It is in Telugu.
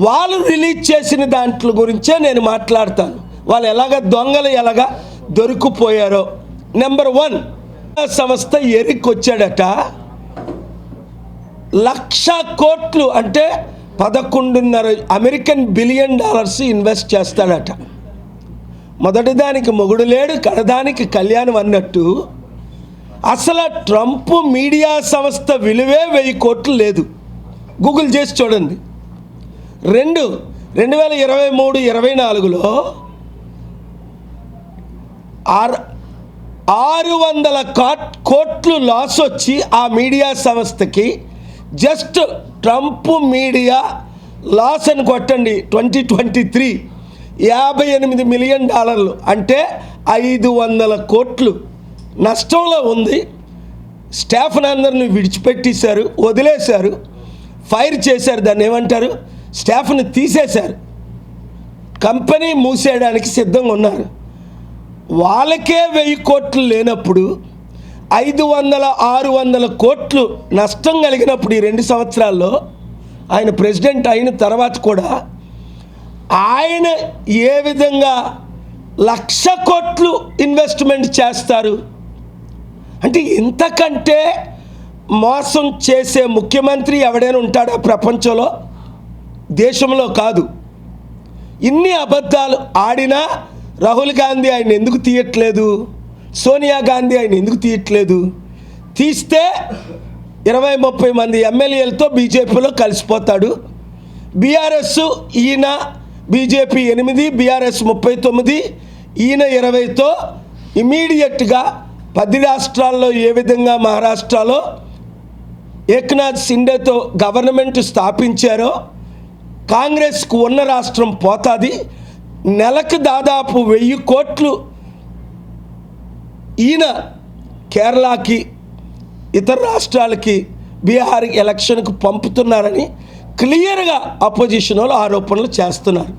వాళ్ళు రిలీజ్ చేసిన దాంట్లో గురించే నేను మాట్లాడతాను. వాళ్ళు దొంగలు ఎలాగా దొరికిపోయారో. నెంబర్ 1, సంస్థ ఎరిక్ వచ్చాడట. 1,00,000 కోట్లు అంటే 11.5 అమెరికన్ బిలియన్ డాలర్స్ ఇన్వెస్ట్ చేస్తాడట. మొదటి దానికి మొగుడు లేడు, కడదానికి కళ్యాణం అన్నట్టు అసలు ట్రంప్ మీడియా సంస్థ విలువే 1000 కోట్లు లేదు. గూగుల్ చేసి చూడండి. 2023-24లో 600 కోట్లు లాస్ వచ్చి ఆ మీడియా సంస్థకి, జస్ట్ ట్రంప్ మీడియా లాస్ అని కొట్టండి 2023 $58 మిలియన్ అంటే 500 కోట్లు నష్టంలో ఉంది. స్టాఫ్ని అందరిని విడిచిపెట్టేశారు, వదిలేశారు, ఫైర్ చేశారు. దాన్ని ఏమంటారు, స్టాఫ్ని తీసేశారు. కంపెనీ మూసేయడానికి సిద్ధంగా ఉన్నారు. వాళ్ళకే 1000 కోట్లు లేనప్పుడు 500-600 కోట్లు నష్టం కలిగినప్పుడు ఈ 2 సంవత్సరాల్లో ఆయన ప్రెసిడెంట్ అయిన తర్వాత కూడా ఆయన ఏ విధంగా 1,00,000 కోట్లు ఇన్వెస్ట్మెంట్ చేస్తారు? అంటే ఇంతకంటే మోసం చేసే ముఖ్యమంత్రి ఎవడైనా ఉంటాడా ప్రపంచంలో? దేశంలో కాదు. ఇన్ని అబద్ధాలు ఆడినా రాహుల్ గాంధీ ఆయన ఎందుకు తీయట్లేదు? సోనియా గాంధీ ఆయన ఎందుకు తీయట్లేదు? తీస్తే 20-30 మంది ఎమ్మెల్యేలతో బీజేపీలో కలిసిపోతాడు. బీఆర్ఎస్ ఈయన బీజేపీ 8, బీఆర్ఎస్ 39, ఈయన 20తో ఇమీడియట్గా 10 రాష్ట్రాల్లో ఏ విధంగా మహారాష్ట్రలో ఏక్నాథ్ షిండేతో గవర్నమెంట్ స్థాపించారో కాంగ్రెస్కు ఉన్న రాష్ట్రం పోతుంది. నెలకు దాదాపు 1000 కోట్లు ఈయన కేరళకి, ఇతర రాష్ట్రాలకి, బీహార్ ఎలక్షన్కు పంపుతున్నారని క్లియర్గా అపోజిషన్ వాళ్ళు ఆరోపణలు చేస్తున్నారు.